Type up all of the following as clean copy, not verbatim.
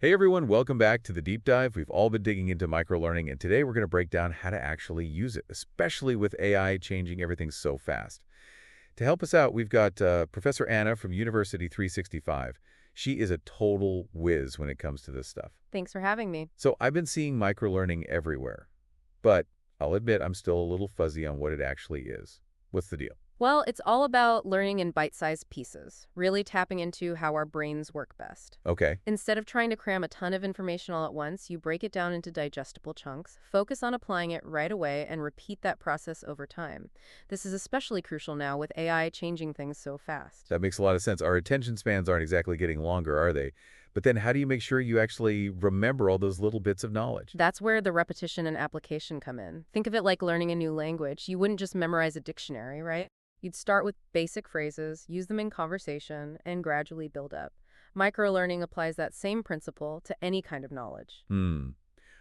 Hey everyone, welcome back to the deep dive. We've all been digging into microlearning, and today we're going to break down how to actually use it, especially with AI changing everything so fast. To help us out, we've got Professor Anna from University 365. She is a total whiz when it comes to this stuff. Thanks for having me. So I've been seeing microlearning everywhere, but I'll admit I'm still a little fuzzy on what it actually is. What's the deal? Well, it's all about learning in bite-sized pieces, really tapping into how our brains work best. Okay. Instead of trying to cram a ton of information all at once, you break it down into digestible chunks, focus on applying it right away, and repeat that process over time. This is especially crucial now with AI changing things so fast. That makes a lot of sense. Our attention spans aren't exactly getting longer, are they? But then how do you make sure you actually remember all those little bits of knowledge? That's where the repetition and application come in. Think of it like learning a new language. You wouldn't just memorize a dictionary, right? You'd start with basic phrases, use them in conversation, and gradually build up. Microlearning applies that same principle to any kind of knowledge. Hmm.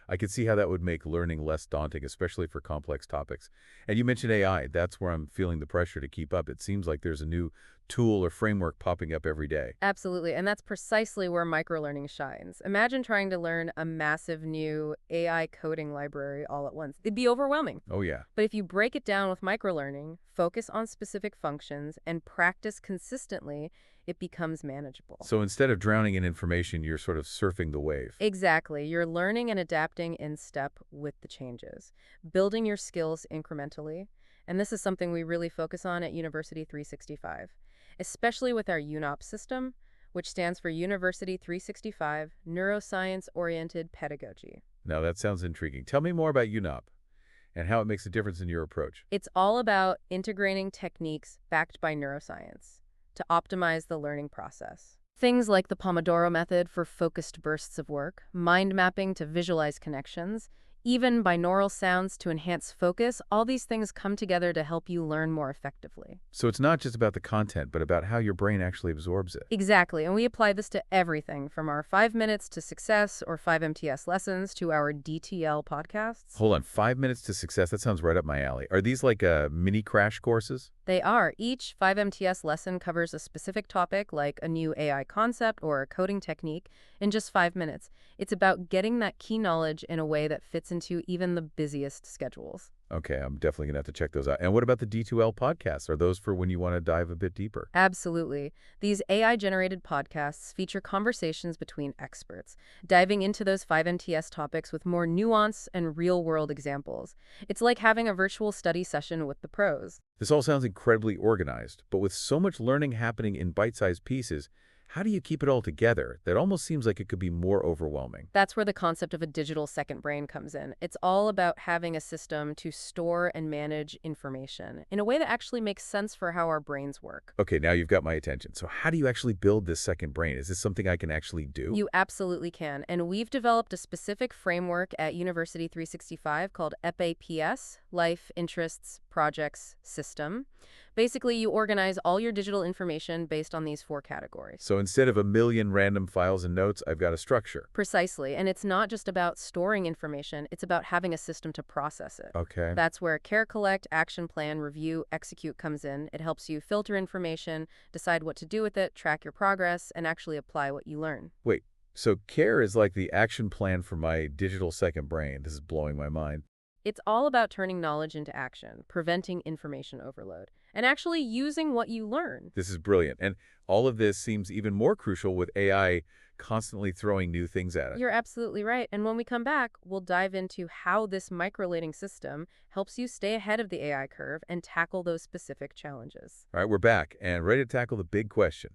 I could see how that would make learning less daunting, especially for complex topics. And you mentioned AI. That's where I'm feeling the pressure to keep up. It seems like there's a new tool or framework popping up every day. Absolutely, and that's precisely where microlearning shines. Imagine trying to learn a massive new AI coding library all at once. It'd be overwhelming. Oh, yeah. But if you break it down with microlearning, focus on specific functions, and practice consistently, it becomes manageable. So instead of drowning in information, you're sort of surfing the wave. Exactly. You're learning and adapting in step with the changes, building your skills incrementally. And this is something we really focus on at University 365, especially with our UNOP system, which stands for University 365 Neuroscience Oriented Pedagogy. Now, that sounds intriguing. Tell me more about UNOP and how it makes a difference in your approach. It's all about integrating techniques backed by neuroscience to optimize the learning process. Things like the Pomodoro method for focused bursts of work, mind mapping to visualize connections, even binaural sounds to enhance focus, all these things come together to help you learn more effectively. So it's not just about the content, but about how your brain actually absorbs it. Exactly, and we apply this to everything from our 5 Minutes to Success or 5 MTS lessons to our DTL podcasts. Hold on, 5 minutes to success. That sounds right up my alley. Are these like mini crash courses? They are. Each 5 MTS lesson covers a specific topic like a new AI concept or a coding technique in just 5 minutes. It's about getting that key knowledge in a way that fits into even the busiest schedules. Okay, I'm definitely going to have to check those out. And what about the D2L podcasts? Are those for when you want to dive a bit deeper? Absolutely. These AI-generated podcasts feature conversations between experts, diving into those 5 MTS topics with more nuance and real-world examples. It's like having a virtual study session with the pros. This all sounds incredibly organized, but with so much learning happening in bite-sized pieces, how do you keep it all together? That almost seems like it could be more overwhelming. That's where the concept of a digital second brain comes in. It's all about having a system to store and manage information in a way that actually makes sense for how our brains work. Okay, now you've got my attention. So how do you actually build this second brain? Is this something I can actually do? You absolutely can. And we've developed a specific framework at University 365 called EPAPS, Life, Interests, Projects, System. Basically, you organize all your digital information based on these 4 categories. So instead of a million random files and notes, I've got a structure. Precisely. And it's not just about storing information, it's about having a system to process it. Okay. That's where care, collect, action plan, review, execute comes in. It helps you filter information, decide what to do with it, track your progress, and actually apply what you learn. Wait, so CARE is like the action plan for my digital second brain. This is blowing my mind. It's all about turning knowledge into action, preventing information overload, and actually using what you learn. This is brilliant. And all of this seems even more crucial with AI constantly throwing new things at it. You're absolutely right. And when we come back, we'll dive into how this microlating system helps you stay ahead of the AI curve and tackle those specific challenges. All right, we're back and ready to tackle the big question.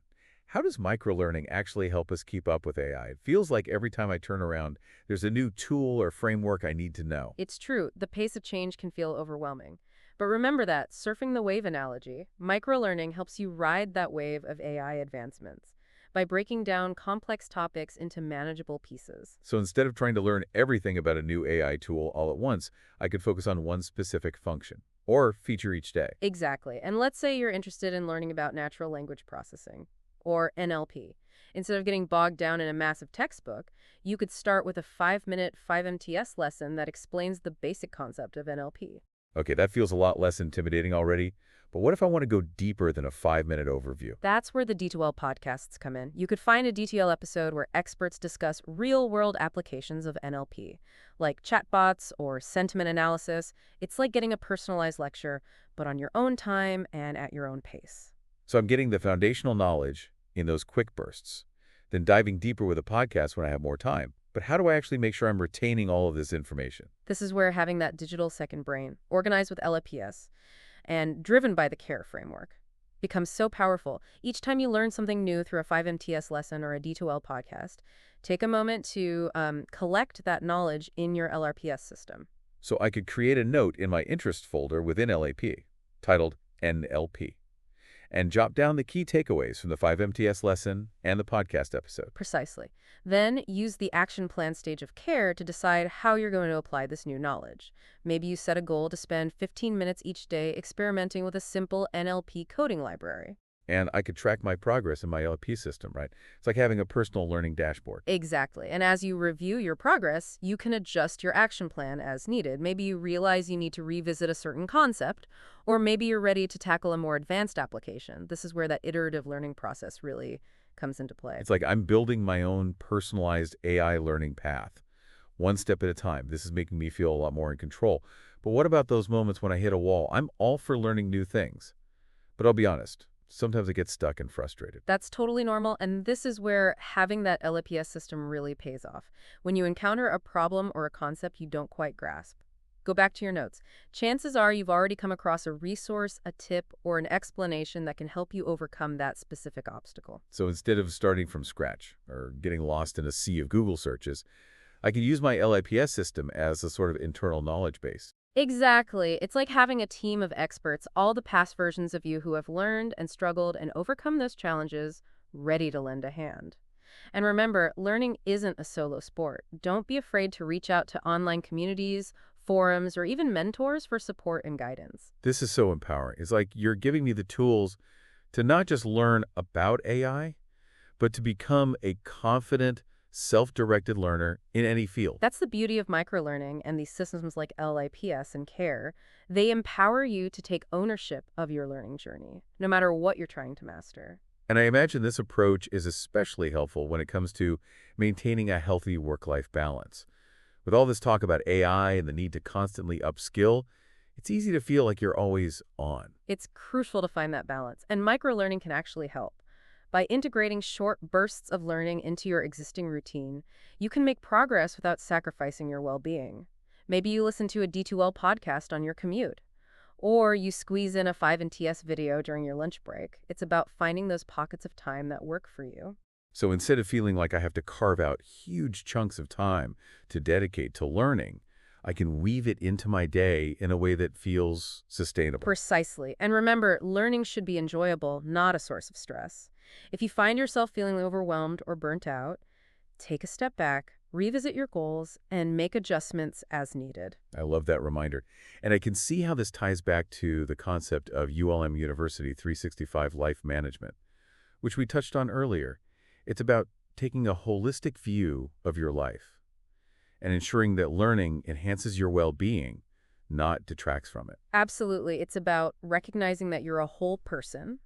How does microlearning actually help us keep up with AI? It feels like every time I turn around, there's a new tool or framework I need to know. It's true, the pace of change can feel overwhelming. But remember that, surfing the wave analogy, microlearning helps you ride that wave of AI advancements by breaking down complex topics into manageable pieces. So instead of trying to learn everything about a new AI tool all at once, I could focus on one specific function or feature each day. Exactly. And let's say you're interested in learning about natural language processing, or NLP. Instead of getting bogged down in a massive textbook, you could start with a 5-minute 5 MTS lesson that explains the basic concept of NLP. Okay, that feels a lot less intimidating already. But what if I want to go deeper than a 5-minute overview? That's where the D2L podcasts come in. You could find a D2L episode where experts discuss real-world applications of NLP, like chatbots or sentiment analysis. It's like getting a personalized lecture, but on your own time and at your own pace. So I'm getting the foundational knowledge in those quick bursts, then diving deeper with a podcast when I have more time. But how do I actually make sure I'm retaining all of this information? This is where having that digital second brain, organized with LAPS and driven by the CARE framework, becomes so powerful. Each time you learn something new through a 5MTS lesson or a D2L podcast, take a moment to collect that knowledge in your LRPS system. So I could create a note in my interest folder within LAP, titled NLP, and jot down the key takeaways from the 5MTS lesson and the podcast episode. Precisely. Then use the action plan stage of CARE to decide how you're going to apply this new knowledge. Maybe you set a goal to spend 15 minutes each day experimenting with a simple NLP coding library. And I could track my progress in my LP system, right? It's like having a personal learning dashboard. Exactly. And as you review your progress, you can adjust your action plan as needed. Maybe you realize you need to revisit a certain concept, or maybe you're ready to tackle a more advanced application. This is where that iterative learning process really comes into play. It's like I'm building my own personalized AI learning path, one step at a time. This is making me feel a lot more in control. But what about those moments when I hit a wall? I'm all for learning new things. But I'll be honest, sometimes I get stuck and frustrated. That's totally normal, and this is where having that LAPS system really pays off. When you encounter a problem or a concept you don't quite grasp, go back to your notes. Chances are you've already come across a resource, a tip, or an explanation that can help you overcome that specific obstacle. So instead of starting from scratch or getting lost in a sea of Google searches, I can use my LIPS system as a sort of internal knowledge base. Exactly. It's like having a team of experts, all the past versions of you who have learned and struggled and overcome those challenges, ready to lend a hand. And remember, learning isn't a solo sport. Don't be afraid to reach out to online communities, forums, or even mentors for support and guidance. This is so empowering. It's like you're giving me the tools to not just learn about AI, but to become a confident, self-directed learner in any field. That's the beauty of microlearning and these systems like LIPS and CARE. They empower you to take ownership of your learning journey, no matter what you're trying to master. And I imagine this approach is especially helpful when it comes to maintaining a healthy work-life balance. With all this talk about AI and the need to constantly upskill, it's easy to feel like you're always on. It's crucial to find that balance, and microlearning can actually help. By integrating short bursts of learning into your existing routine, you can make progress without sacrificing your well-being. Maybe you listen to a D2L podcast on your commute, or you squeeze in a 5NTS video during your lunch break. It's about finding those pockets of time that work for you. So instead of feeling like I have to carve out huge chunks of time to dedicate to learning, I can weave it into my day in a way that feels sustainable. Precisely. And remember, learning should be enjoyable, not a source of stress. If you find yourself feeling overwhelmed or burnt out, take a step back, revisit your goals, and make adjustments as needed. I love that reminder. And I can see how this ties back to the concept of ULM University 365 Life Management, which we touched on earlier. It's about taking a holistic view of your life and ensuring that learning enhances your well-being, not detracts from it. Absolutely. It's about recognizing that you're a whole person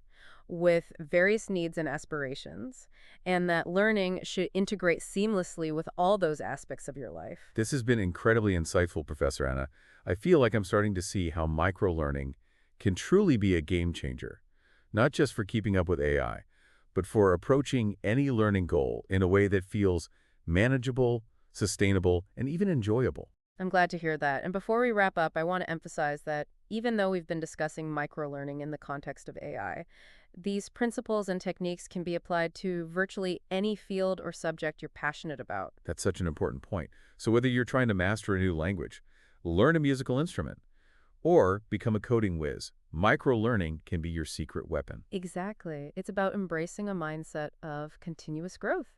with various needs and aspirations, and that learning should integrate seamlessly with all those aspects of your life. This has been incredibly insightful, Professor Anna. I feel like I'm starting to see how microlearning can truly be a game changer, not just for keeping up with AI, but for approaching any learning goal in a way that feels manageable, sustainable, and even enjoyable. I'm glad to hear that. And before we wrap up, I want to emphasize that even though we've been discussing microlearning in the context of AI, these principles and techniques can be applied to virtually any field or subject you're passionate about. That's such an important point. So whether you're trying to master a new language, learn a musical instrument, or become a coding whiz, microlearning can be your secret weapon. Exactly. It's about embracing a mindset of continuous growth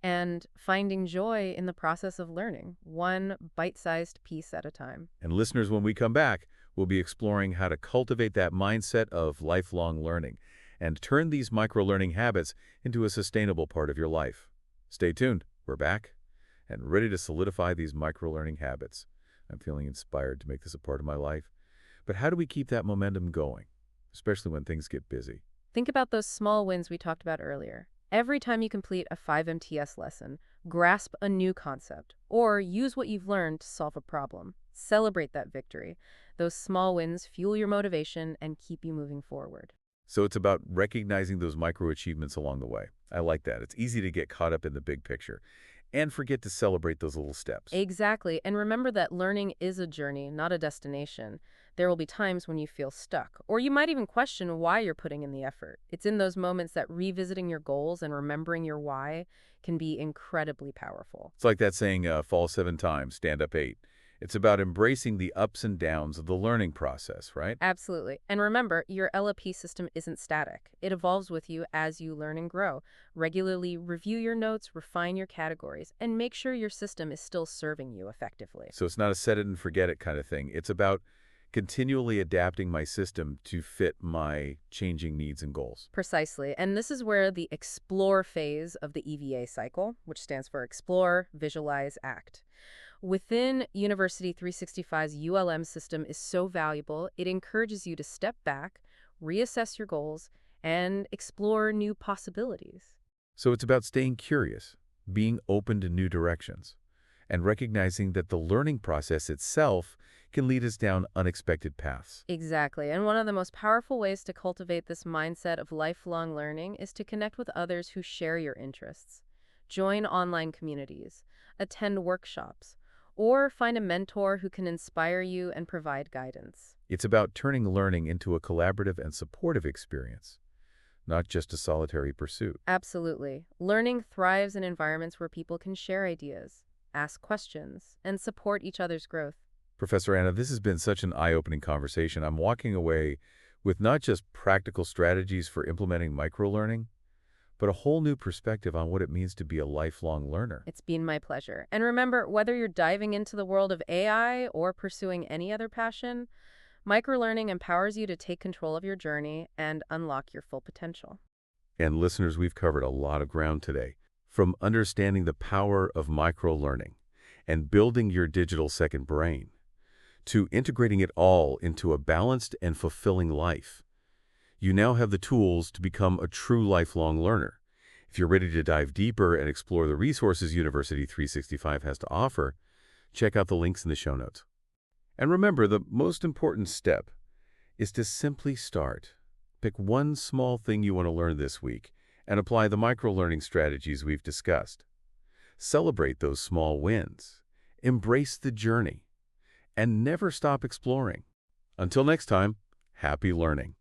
and finding joy in the process of learning, one bite-sized piece at a time. And listeners, when we come back, we'll be exploring how to cultivate that mindset of lifelong learning and turn these microlearning habits into a sustainable part of your life. Stay tuned. We're back and ready to solidify these microlearning habits. I'm feeling inspired to make this a part of my life. But how do we keep that momentum going, especially when things get busy? Think about those small wins we talked about earlier. Every time you complete a 5MTS lesson, grasp a new concept, or use what you've learned to solve a problem. Celebrate that victory. Those small wins fuel your motivation and keep you moving forward. So it's about recognizing those micro achievements along the way. I like that. It's easy to get caught up in the big picture and forget to celebrate those little steps. Exactly. And remember that learning is a journey, not a destination. There will be times when you feel stuck, or you might even question why you're putting in the effort. It's in those moments that revisiting your goals and remembering your why can be incredibly powerful. It's like that saying, fall 7 times, stand up 8. It's about embracing the ups and downs of the learning process, right? Absolutely. And remember, your LP system isn't static. It evolves with you as you learn and grow. Regularly review your notes, refine your categories, and make sure your system is still serving you effectively. So it's not a set it and forget it kind of thing. It's about continually adapting my system to fit my changing needs and goals. Precisely. And this is where the explore phase of the EVA cycle, which stands for explore, visualize, act. Within University 365's ULM system is so valuable, it encourages you to step back, reassess your goals, and explore new possibilities. So it's about staying curious, being open to new directions, and recognizing that the learning process itself can lead us down unexpected paths. Exactly. And one of the most powerful ways to cultivate this mindset of lifelong learning is to connect with others who share your interests. Join online communities, attend workshops, or find a mentor who can inspire you and provide guidance. It's about turning learning into a collaborative and supportive experience, not just a solitary pursuit. Absolutely. Learning thrives in environments where people can share ideas, ask questions, and support each other's growth. Professor Anna, this has been such an eye-opening conversation. I'm walking away with not just practical strategies for implementing microlearning, but a whole new perspective on what it means to be a lifelong learner. It's been my pleasure. And remember, whether you're diving into the world of AI or pursuing any other passion, microlearning empowers you to take control of your journey and unlock your full potential. And listeners, we've covered a lot of ground today, from understanding the power of microlearning and building your digital second brain, to integrating it all into a balanced and fulfilling life. You now have the tools to become a true lifelong learner. If you're ready to dive deeper and explore the resources University 365 has to offer, check out the links in the show notes. And remember, the most important step is to simply start. Pick one small thing you want to learn this week and apply the microlearning strategies we've discussed. Celebrate those small wins. Embrace the journey. And never stop exploring. Until next time, happy learning.